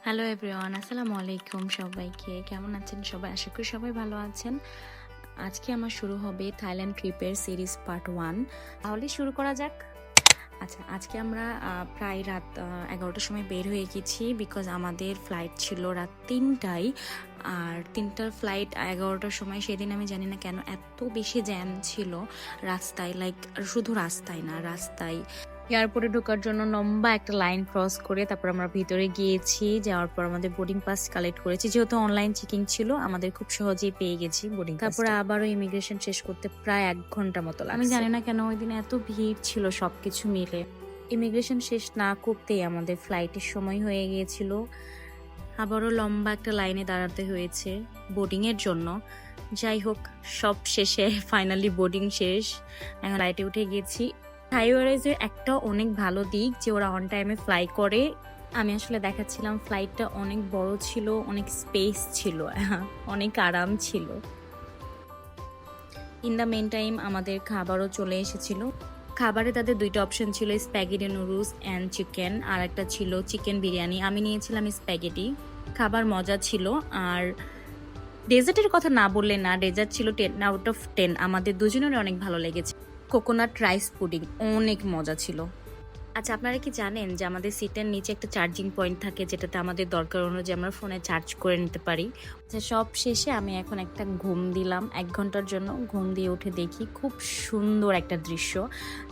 Hello everyone, আসসালামু আলাইকুম সবাইকে। কেমন আছেন সবাই? আশা করি সবাই ভালো আছেন। আজকে আমার শুরু হবে থাইল্যান্ড ট্রিপের সিরিজ পার্ট 1। তাহলে শুরু করা যাক। আচ্ছা, আজকে আমরা প্রায় রাত 11টার সময় বের হয়ে গেছি, বিকজ আমাদের ফ্লাইট ছিল রাত 3টায়। আর 3টার ফ্লাইট 11টার সময়। সেদিন আমি জানি না কেন এত বেশি জ্যাম ছিল রাস্তায়, লাইক শুধু রাস্তায় না, রাস্তায় এয়ারপোর্টে ঢোকার জন্য লম্বা একটা লাইন ক্রস করে তারপর আমরা ভিতরে গিয়েছি। যাওয়ার পর আমাদের বোর্ডিং পাস কালেক্ট করেছি, যেহেতু অনলাইন চেকিং ছিল আমাদের খুব সহজেই পেয়ে গেছি বোর্ডিং। তারপরে আবারও ইমিগ্রেশন শেষ করতে প্রায় 1 ঘন্টা মতো লাগছে। আমি জানি না কেন ওই দিন এত ভিড় ছিল সবকিছু মিলে। ইমিগ্রেশন শেষ না করতেই আমাদের ফ্লাইটের সময় হয়ে গিয়েছিল। আবারও লম্বা একটা লাইনে দাঁড়াতে হয়েছে বোর্ডিং এর জন্য। যাই হোক, সব শেষে ফাইনালি বোর্ডিং শেষ, এখন ফ্লাইটে উঠে গেছি। থাই এয়ারওয়েজের একটা অনেক ভালো দিক যে ওরা অন টাইমে ফ্লাই করে। আমি আসলে দেখাচ্ছিলাম ফ্লাইটটা অনেক বড় ছিল, অনেক স্পেস ছিল, অনেক আরাম ছিল। ইন দ্য মেন টাইম আমাদের খাবারও চলে এসেছিল। খাবারে তাদের 2টা অপশন ছিল, স্প্যাগেটি নুডলস অ্যান্ড চিকেন, আর একটা ছিল চিকেন বিরিয়ানি। আমি নিয়েছিলাম স্প্যাগেটি। খাবার মজা ছিল। আর ডেজার্টের কথা না বললে না, ডেজার্ট ছিল 10 আউট অফ 10। আমাদের দুজনের অনেক ভালো লেগেছে। কোকোনাট রাইস পুডিং অনেক মজা ছিল। আচ্ছা, আপনারা কি জানেন যে আমাদের সিটের নিচে একটা চার্জিং পয়েন্ট থাকে, যেটাতে আমাদের দরকার অনুযায়ী আমরা ফোনে চার্জ করে নিতে পারি। আচ্ছা, সব শেষে আমি এখন একটা ঘুম দিলাম 1 ঘন্টার জন্য। ঘুম দিয়ে উঠে দেখি খুব সুন্দর একটা দৃশ্য।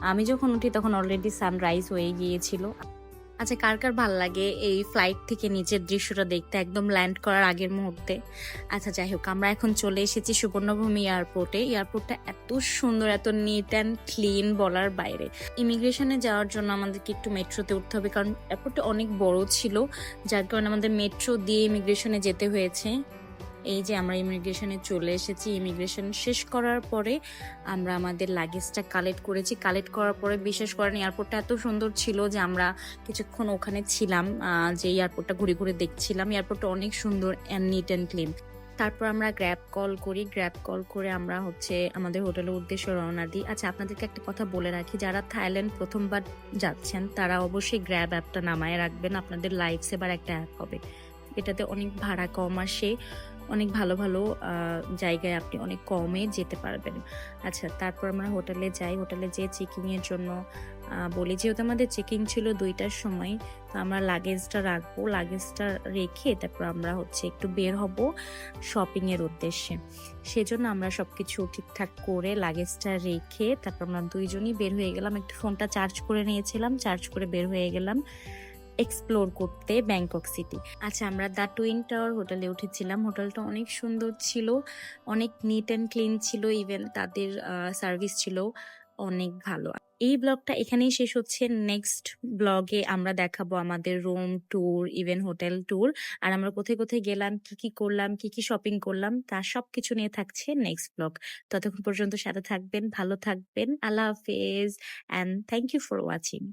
আমি যখন উঠি তখন অলরেডি সানরাইজ হয়ে গিয়েছিল। আচ্ছা, কার কার ভাল লাগে এই ফ্লাইট থেকে নিচের দৃশ্যটা দেখতে, একদম ল্যান্ড করার আগের মুহূর্তে? আচ্ছা, যাই হোক, আমরা এখন চলে এসেছি সুবর্ণভূমি এয়ারপোর্টে। এয়ারপোর্টটা এত সুন্দর, এত নিট অ্যান্ড ক্লিন, বলার বাইরে। ইমিগ্রেশনে যাওয়ার জন্য আমাদেরকে একটু মেট্রোতে উঠতে হবে, কারণ এয়ারপোর্টটা অনেক বড় ছিল, যার কারণে আমাদের মেট্রো দিয়ে ইমিগ্রেশনে যেতে হয়েছে। এই যে আমরা ইমিগ্রেশনে চলে এসেছি। ইমিগ্রেশন শেষ করার পরে আমরা আমাদের লাগেজটা কালেক্ট করেছি। কালেক্ট করার পরে বিশ্বাস করেন, এয়ারপোর্টটা এত সুন্দর ছিল যে আমরা কিছুক্ষণ ওখানে ছিলাম, যে এয়ারপোর্টটা ঘুরে ঘুরে দেখছিলাম। এয়ারপোর্টটা অনেক সুন্দর অ্যান্ড নিট অ্যান্ড ক্লিন। তারপর আমরা গ্র্যাব কল করি। গ্র্যাব কল করে আমরা আমাদের হোটেলের উদ্দেশ্যে রওনা দিই। আচ্ছা, আপনাদেরকে একটা কথা বলে রাখি, যারা থাইল্যান্ড প্রথমবার যাচ্ছেন তারা অবশ্যই গ্র্যাব অ্যাপটা নামায় রাখবেন। আপনাদের লাইফ সেভার একটা অ্যাপ হবে। এটাতে অনেক ভাড়া কম আসে, অনেক ভালো ভালো জায়গায় আপনি অনেক কমে যেতে পারবেন। আচ্ছা, তারপর আমরা হোটেলে যাই। হোটেলে যেয়ে চেকিংয়ের জন্য বলি, যেহেতু আমাদের চেকিং ছিল 2টার সময়, তো আমরা লাগেজটা রাখবো। লাগেজটা রেখে তারপর আমরা একটু বের হব শপিংয়ের উদ্দেশ্যে। সেজন্য আমরা সবকিছু ঠিকঠাক করে লাগেজটা রেখে তারপর আমরা দুইজনই বের হয়ে গেলাম। একটু ফোনটা চার্জ করে নিয়েছিলাম, চার্জ করে বের হয়ে গেলাম এক্সপ্লোর করতে ব্যাংকক সিটি। আচ্ছা, আমরা দ্য টুইন টাওয়ার হোটেলে উঠেছিলাম। হোটেলটা অনেক সুন্দর ছিল, অনেক নিট অ্যান্ড ক্লিন ছিল, ইভেন তাদের সার্ভিস ছিল অনেক ভালো। এই ব্লগটা এখানেই শেষ হচ্ছে। নেক্সট ব্লগে আমরা দেখাবো আমাদের room tour, even hotel tour, আর আমরা কোথায় কোথায় গেলাম, কি কি করলাম, কি কি শপিং করলাম, তার সবকিছু নিয়ে থাকছে নেক্সট ব্লগ। ততক্ষণ পর্যন্ত সাথে থাকবেন, ভালো থাকবেন। আল্লাহ হাফেজ and thank you for watching.